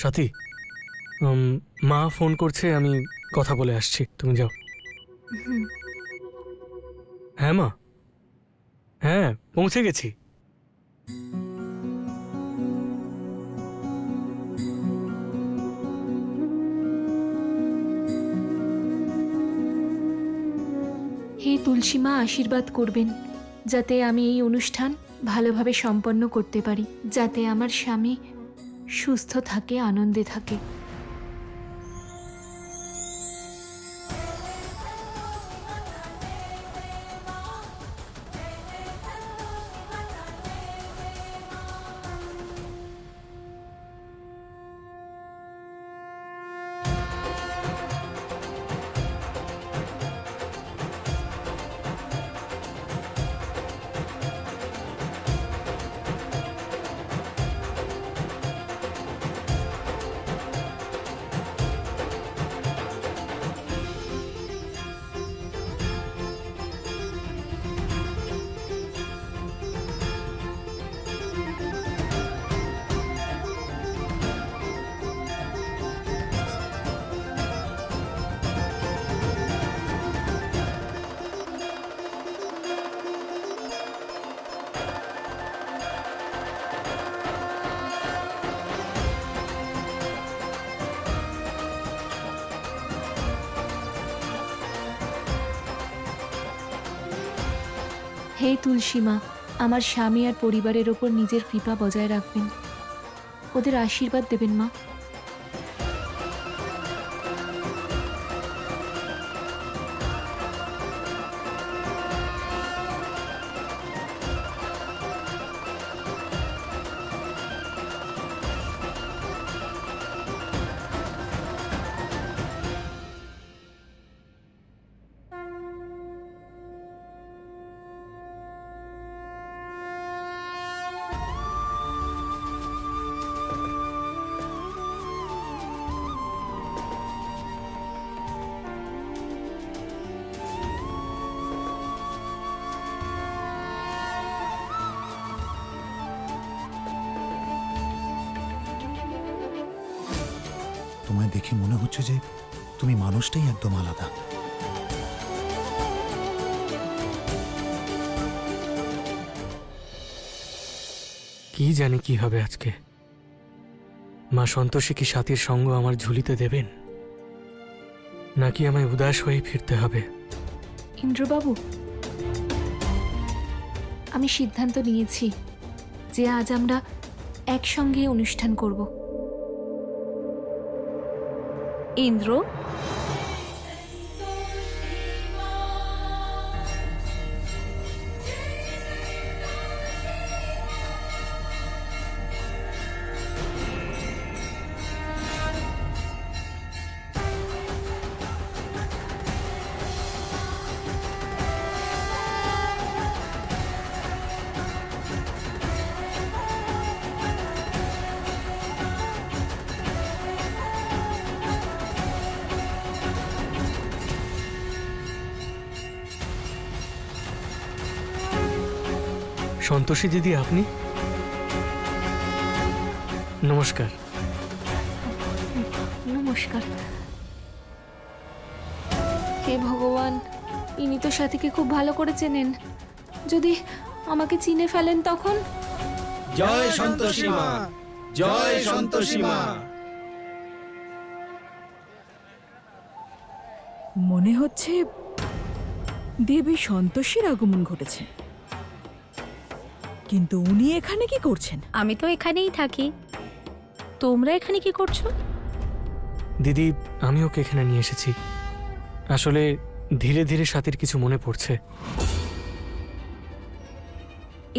সাথী, মা ফোন করছে, আমি কথা বলে আসছি, তুমি যাও। হ্যাঁ মা, হ্যাঁ পৌঁছে গেছি। হে তুলসী মা, আশীর্বাদ করবেন যাতে আমি এই অনুষ্ঠান ভালোভাবে সম্পন্ন করতে পারি, যাতে আমার স্বামী সুস্থ থাকে, আনন্দে থাকে। হে তুলসী মা, আমার স্বামী আর পরিবারের ওপর নিজের কৃপা বজায় রাখবেন, ওদের আশীর্বাদ দেবেন মা। তোমায় দেখে মনে হচ্ছে যে তুমি মানুষটাই একদম আলাদা। কি জানি কি হবে আজকে। মা সন্তোষী কি সাথীর সঙ্গ আমার ঝুলিতে দেবেন, নাকি আমায় উদাস হয়ে ফিরতে হবে? ইন্দ্রবাবু, আমি সিদ্ধান্ত নিয়েছি যে আজ আমরা একসঙ্গে অনুষ্ঠান করব। ইন্দ্র, সন্তোষী দিদি, আপনি? নমস্কার। নমস্কার। হে ভগবান, ইনি তো সাথীকে খুব ভালো করে চেনেন, যদি আমাকে চিনে ফেলেন তখন? জয় সন্তোষী মা, জয় সন্তোষী মা। মনে হচ্ছে দেবী সন্তোষীর আগমন ঘটেছে, কিন্তু উনি এখানে কি করছেন? আমি তো এখানেই থাকি, তোমরা এখানে কি করছো? দিদি, আমি ওকে এখানে নিয়ে এসেছি। আসলে ধীরে ধীরে সাথীর কিছু মনে পড়ছে।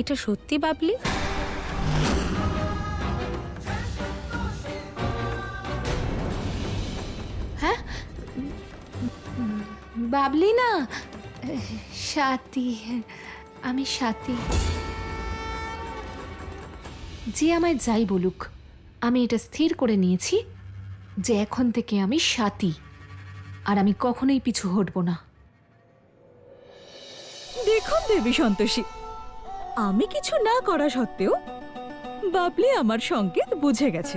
এটা সত্যি বাবলি? হ্যাঁ, বাবলি না, সাথী। আমি সাথী। যে আমায় যাই বলুক, আমি এটা স্থির করে নিয়েছি যে এখন থেকে আমি সাথী, আর আমি কখনোই পিছু হটব না। দেখুন দেবী সন্তোষী, আমি কিছু না করা সত্ত্বেও বাবলি আমার সংকেত বুঝে গেছে।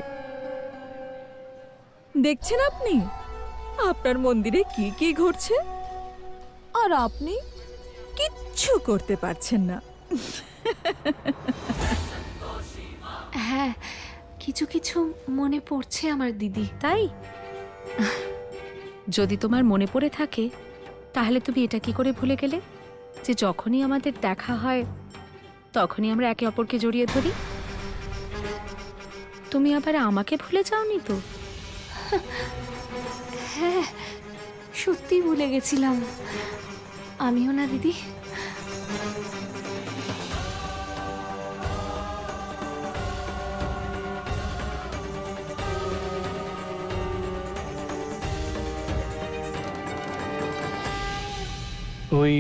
দেখছেন আপনি আপনার মন্দিরে কি কি ঘটছে আর আপনি কিচ্ছু করতে পারছেন না। হ্যাঁ, কিছু কিছু মনে পড়ছে আমার দিদি। তাই যদি তোমার মনে পড়ে থাকে তাহলে তুমি এটা কি করে ভুলে গেলে যে যখনই আমাদের দেখা হয় তখনই আমরা একে অপরকে জড়িয়ে ধরি? তুমি আবার আমাকে ভুলে যাওনি তো? হ্যাঁ, সত্যি ভুলে গেছিলাম। আমিও না দিদি। ওই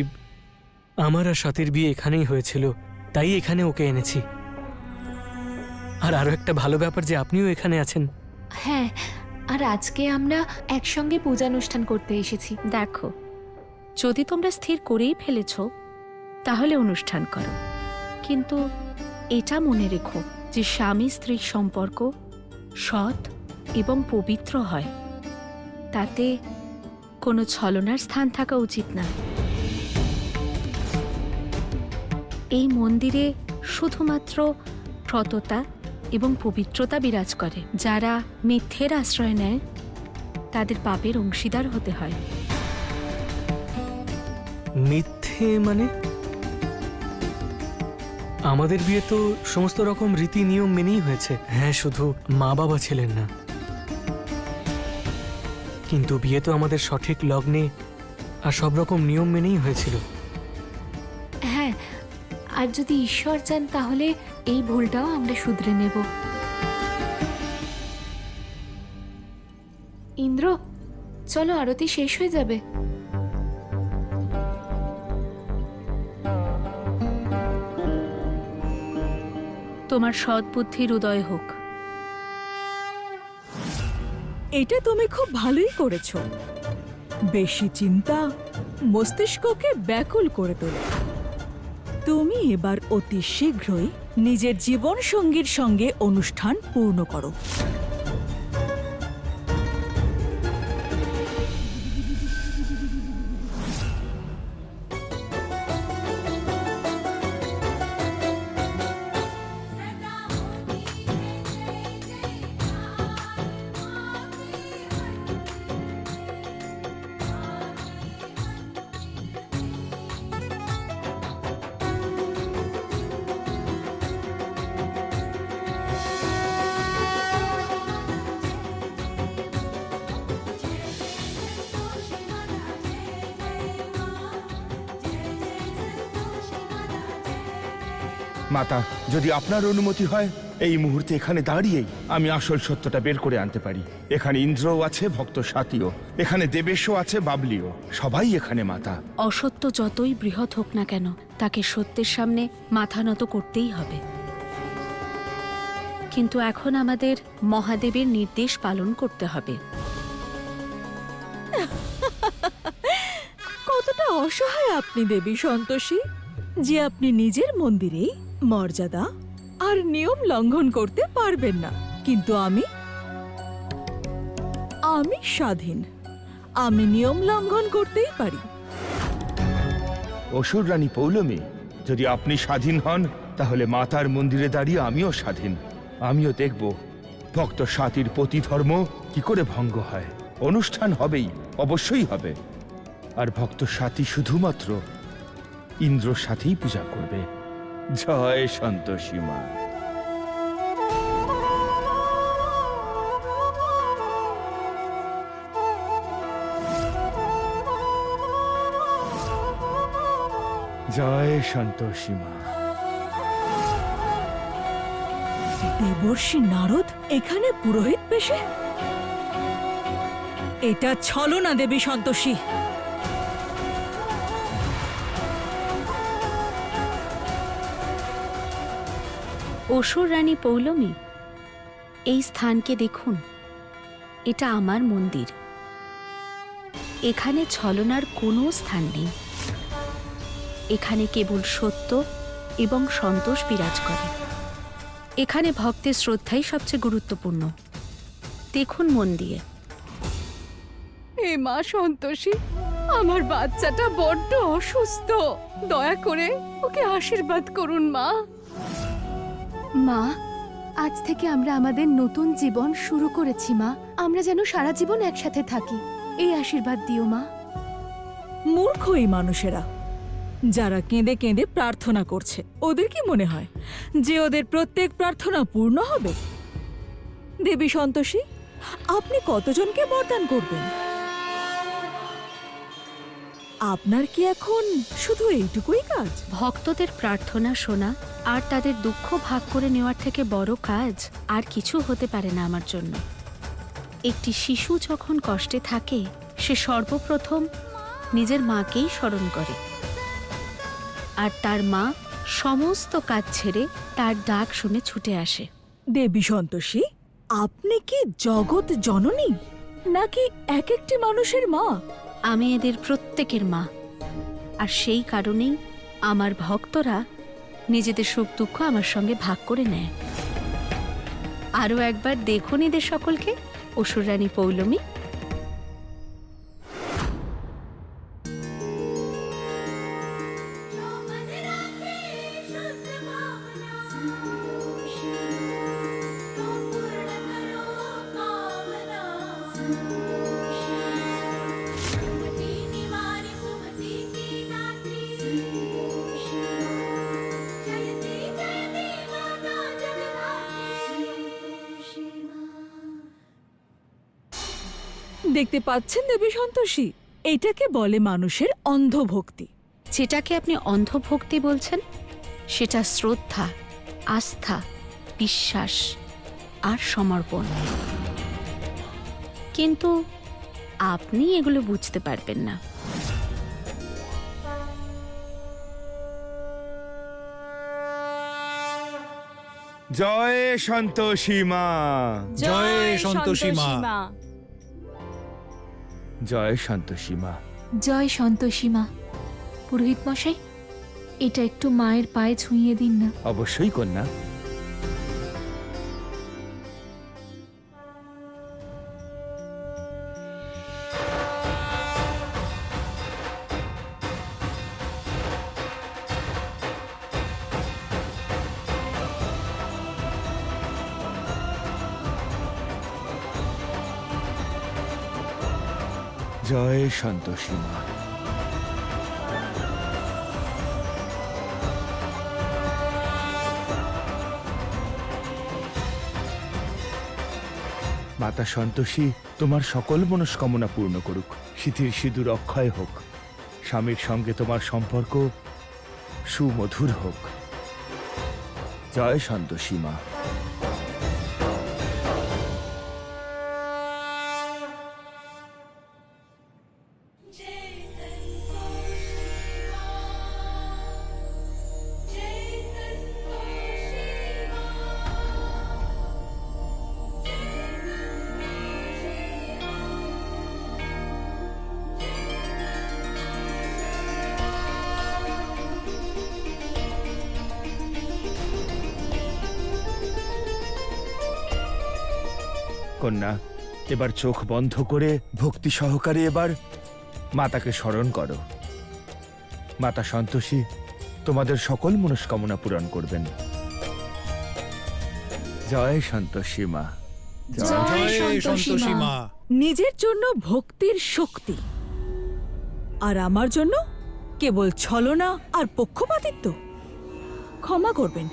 আমার আর স্বাতীর বিয়ে এখানেই হয়েছিল, তাই এখানে ওকে এনেছি। আর আরো একটা ভালো ব্যাপার যে আপনিও এখানে আছেন। হ্যাঁ, আর আজকে আমরা একসঙ্গে পূজানুষ্ঠান করতে এসেছি। দেখো, যদি তোমরা স্থির করেই ফেলেছ তাহলে অনুষ্ঠান করো, কিন্তু এটা মনে রেখো যে স্বামী স্ত্রীর সম্পর্ক সৎ এবং পবিত্র হয়, তাতে কোনো ছলনার স্থান থাকা উচিত না। এই মন্দিরে শুধুমাত্র সততা এবং পবিত্রতা বিরাজ করে। যারা মিথ্যের আশ্রয় নেয় তাদের পাপের অংশীদার হতে হয়। মিথ্যে মানে? আমাদের বিয়ে তো সমস্ত রকম রীতি নিয়ম মেনেই হয়েছে। হ্যাঁ, শুধু মা বাবা ছিলেন না, কিন্তু বিয়ে তো আমাদের সঠিক লগ্নে আর সব রকম নিয়ম মেনেই হয়েছিল। হ্যাঁ, আর যদি ঈশ্বর চান তাহলে এই ভুলটাও আমরা শুধরে নেব। ইন্দ্র, চলো, আরতি শেষ হয়ে যাবে। তোমার সৎ বুদ্ধির উদয় হোক। এটা তুমি খুব ভালোই করেছো। বেশি চিন্তা মস্তিষ্ককে ব্যাকুল করে তোলে। তুমি এবার অতি শীঘ্রই নিজের জীবন সঙ্গীর সঙ্গে অনুষ্ঠান পূর্ণ করো। মাতা, যদি আপনার অনুমতি হয় এই মুহূর্তে এখানে দাঁড়িয়েই আমি আসল সত্যটা বের করে আনতে পারি। এখানে ইন্দ্রও আছে, ভক্ত সাথীও, এখানে দেবেশও আছে, বাবলিও, সবাই এখানে মাতা। অসত্য যতই বৃহৎ হোক না কেন তাকে সত্যের সামনে মাথা নত করতেই হবে। কিন্তু এখন আমাদের মহাদেবের নির্দেশ পালন করতে হবে। কতটা অসহায় আপনি দেবী সন্তোষী, যে আপনি নিজের মন্দিরেই মর্যাদা আর নিয়ম লঙ্ঘন করতে পারবেন না, কিন্তু আমি স্বাধীন। আমি নিয়ম লঙ্ঘন করতেই পারি। অসুর রানী পৌলমী, যদি আপনি স্বাধীন হন তাহলে মাতার মন্দিরে দাঁড়িয়ে আমিও স্বাধীন। আমিও দেখব ভক্ত সাথীর পতি ধর্ম কি করে ভঙ্গ হয়। অনুষ্ঠান হবেই, অবশ্যই হবে। আর ভক্ত সাথী শুধুমাত্র ইন্দ্রর সাথেই পূজা করবে। জয় সন্তোষী মা। জয় সন্তোষী মা। দেবর্ষি নারদ এখানে পুরোহিত বেশে? এটা ছলনা দেবী সন্তোষী। অসুর রানী পৌলমী, এই স্থানকে দেখুন, এটা আমার মন্দির। এখানে ছলনার কোনো স্থান নেই। এখানে কেবল সত্য এবং সন্তোষ বিরাজ করে। এখানে ভক্তের শ্রদ্ধাই সবচেয়ে গুরুত্বপূর্ণ। দেখুন মন দিয়ে, হে মা সন্তোষী, আমার বাচ্চাটা বড্ড অসুস্থ, দয়া করে ওকে আশীর্বাদ করুন মা। মা, আজ থেকে আমরা আমাদের নতুন জীবন শুরু করেছি মা। আমরা যেন সারা জীবন একসাথে থাকি, এই আশীর্বাদ দিও মা। মূর্খ এই মানুষেরা যারা কেঁদে কেঁদে প্রার্থনা করছে। ওদের কি মনে হয় যে ওদের প্রত্যেক প্রার্থনা পূর্ণ হবে? দেবী সন্তোষী, আপনি কতজনকে বরদান করবেন? আপনার কি এখন শুধু এইটুকুই কাজ? ভক্তদের প্রার্থনা শোনা আর তাদের দুঃখ ভাগ করে নেওয়ার থেকে বড় কাজ আর কিছু হতে পারে না আমার জন্য। একটি শিশু যখন কষ্টে থাকে, সে সর্বপ্রথম নিজের মাকেই স্মরণ করে, আর তার মা সমস্ত কাজ ছেড়ে তার ডাক শুনে ছুটে আসে। দেবী সন্তোষী, আপনি কি জগৎ জননী নাকি এক একটি মানুষের মা? আমি এদের প্রত্যেকের মা, আর সেই কারণেই আমার ভক্তরা নিজেদের সুখ দুঃখ আমার সঙ্গে ভাগ করে নেয়। আরও একবার দেখুন এদের সকলকে, অসুররানী পৌলমী। দেখতে পাচ্ছেন দেবী সন্তোষী, এটাকে বলে মানুষের অন্ধভক্তি। যেটাকে আপনি অন্ধভক্তি বলছেন, সেটা শ্রদ্ধা, আস্থা, বিশ্বাস আর সমর্পণ। কিন্তু আপনি এগুলো বুঝতে পারবেন না। জয় সন্তোষী মা, জয় সন্তোষী মা। জয় সন্তোষী মা। জয় সন্তোষী মা। পুরোহিত মশাই, এটা একটু মায়ের পায়ে ছুঁয়ে দিন না। অবশ্যই কন্যা। জয় সন্তোষী মা। মাতা সন্তোষী তোমার সকল মনস্কামনা পূর্ণ করুক, সিথির সিঁদুর অক্ষয় হোক, স্বামীর সঙ্গে তোমার সম্পর্ক সুমধুর হোক। জয় সন্তোষী মা। কন্যা, এবার চোখ বন্ধ করে ভক্তি সহকারে এবার মাতাকে স্মরণ করো। মাতা সন্তোষী তোমাদের সকল মনস্কামনা পূরণ করবেন। জয় সন্তোষী মা। জয় সন্তোষী মা। নিজের জন্য ভক্তির শক্তি, আর আমার জন্য কেবল ছলনা আর পক্ষপাতিত্ব। ক্ষমা করবেন,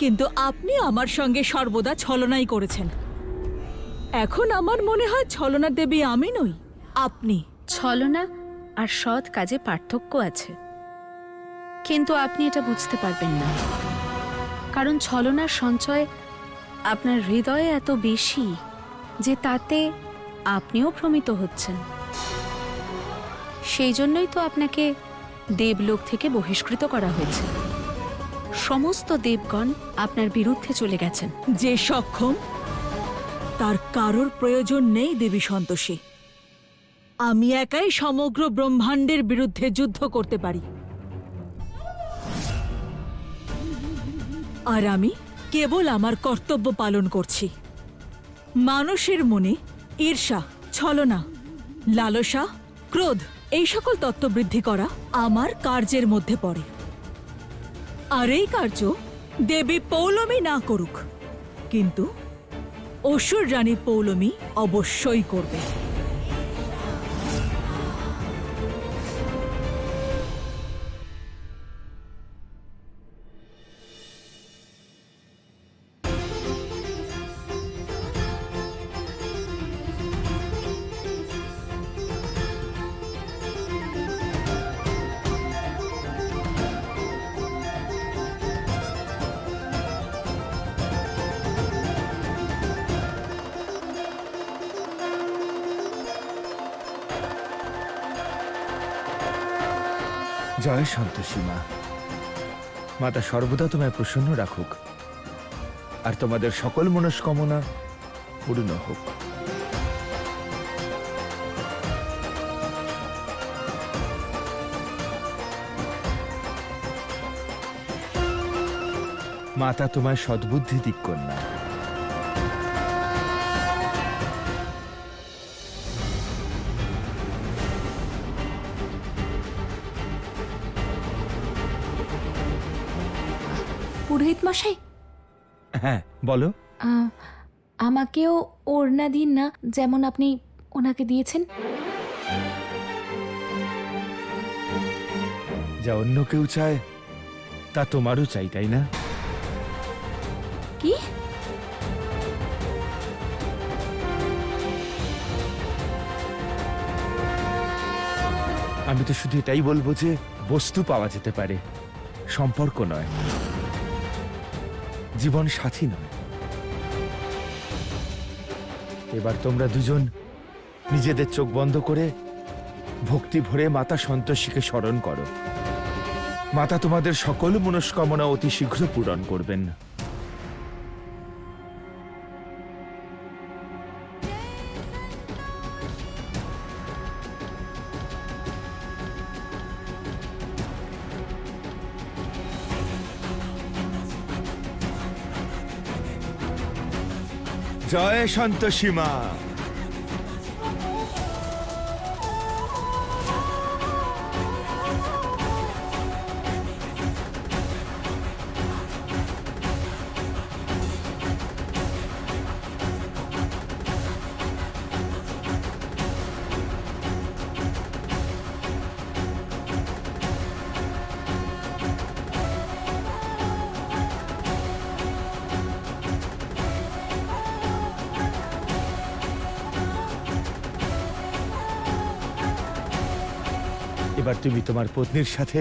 কিন্তু আপনি আমার সঙ্গে সর্বদা ছলনাই করেছেন। এখন আমার মনে হয় ছলনার দেবী আমি নই, আপনি। ছলনা আর সৎ কাজে পার্থক্য আছে, কিন্তু আপনি এটা বুঝতে পারবেন না, কারণ ছলনার সঞ্চয় আপনার হৃদয়ে এত বেশি যে তাতে আপনিও ভ্রমিত হচ্ছেন। সেই জন্যই তো আপনাকে দেবলোক থেকে বহিষ্কৃত করা হয়েছে। সমস্ত দেবগণ আপনার বিরুদ্ধে চলে গেছেন। যে সক্ষম তার কারোর প্রয়োজন নেই দেবী সন্তোষী। আমি একাই সমগ্র ব্রহ্মাণ্ডের বিরুদ্ধে যুদ্ধ করতে পারি, আর আমি কেবল আমার কর্তব্য পালন করছি। মানুষের মনে ঈর্ষা, ছলনা লালসা, ক্রোধ এই সকল তত্ত্ব বৃদ্ধি করা আমার কার্যের মধ্যে পড়ে। আর এই কার্য দেবী পৌলমী না করুক, কিন্তু অসুর রানী পৌলমী অবশ্যই করবে। জয় সন্তোষী মা। মাতা সর্বদা তোমায় প্রসন্ন রাখুক, আর তোমাদের সকল মনস্কামনা পূর্ণ হোক। মাতা তোমায় সদ্বুদ্ধি দিক কন্যা। পুরোহিত মশাই, হ্যাঁ বলো। আমাকেও ওড়না দিন না, যেমন আপনি ওনাকে দিয়েছেন। যা অন্য কেউ চায় তা তোমারও চাই, তাই না? কি? আমি তো শুধু এটাই বলবো যে বস্তু পাওয়া যেতে পারে, সম্পর্ক নয়, জীবন সাথী নয়। এবার তোমরা দুজন নিজেদের চোখ বন্ধ করে ভক্তি ভরে মাতা সন্তোষীকে স্মরণ করো। মাতা তোমাদের সকল মনস্কামনা অতি শীঘ্র পূরণ করবেন। জয় সন্তোষী মা। এবার তুমি তোমার পত্নীর সাথে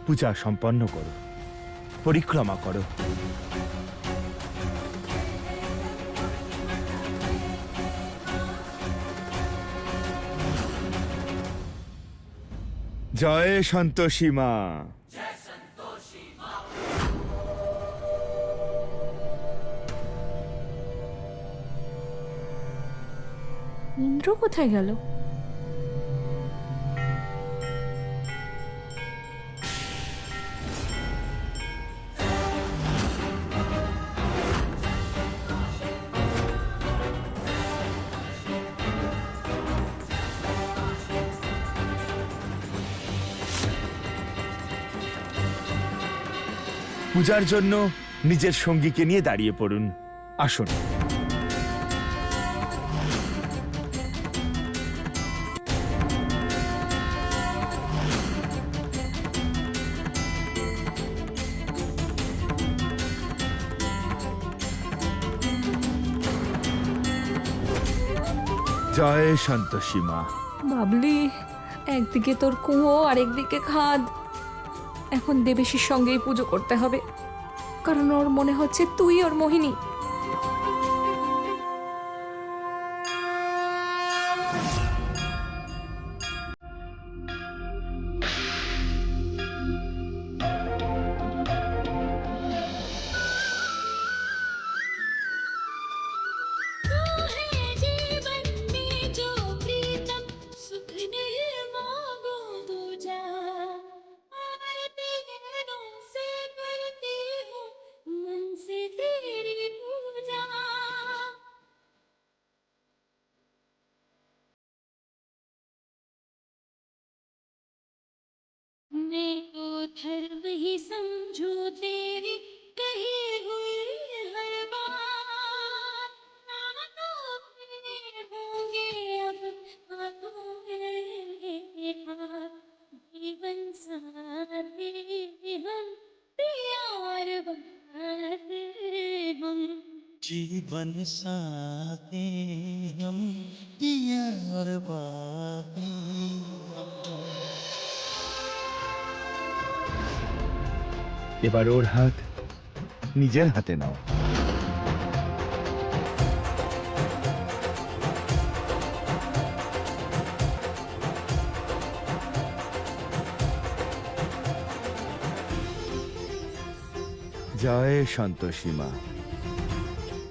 পূজা সম্পন্ন করো, পরিক্রমা করো। জয় সন্তোষী মা। ইন্দ্র কোথায় গেল? পূজার জন্য নিজের সঙ্গীকে নিয়ে দাঁড়িয়ে পড়ুন। আসুন। জয় সন্তোষী মা। বাবলি, একদিকে তোর কুয়ো আর একদিকে খাদ। এখন দেবেশীর সঙ্গেই পুজো করতে হবে, কারণ ওর মনে হচ্ছে তুই ওর মোহিনী। से तेरी पूजा जीवन साथी हम दिया और बातें এবার ওর হাত নিজের হাতে নাও। জয় সন্তোষী মা।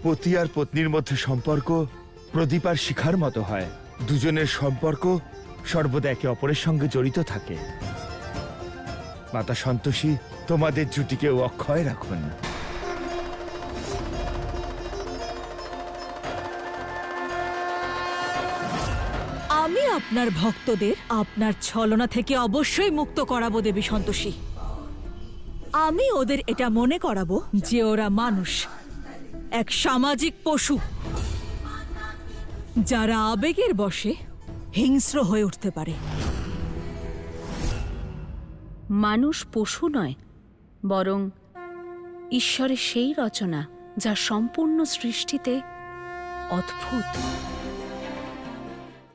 পতি আর পত্নীর মধ্যে সম্পর্ক প্রদীপ আর শিখার মতো হয়। দুজনের সম্পর্ক সর্বদা একে অপরের সঙ্গে জড়িত থাকে। মাতা সন্তোষী তোমাদের জুটিকেও অক্ষয় রাখুন। আমি আপনার ভক্তদের আপনার ছলনা থেকে অবশ্যই মুক্ত করাবো দেবী সন্তোষী। আমি ওদের এটা মনে করাবো যে ওরা মানুষ, এক সামাজিক পশু, যারা আবেগের বশে হিংস্র হয়ে উঠতে পারে। মানুষ পশু নয়, বরং ঈশ্বরের সেই রচনা যা সম্পূর্ণ সৃষ্টিতে অদ্ভুত।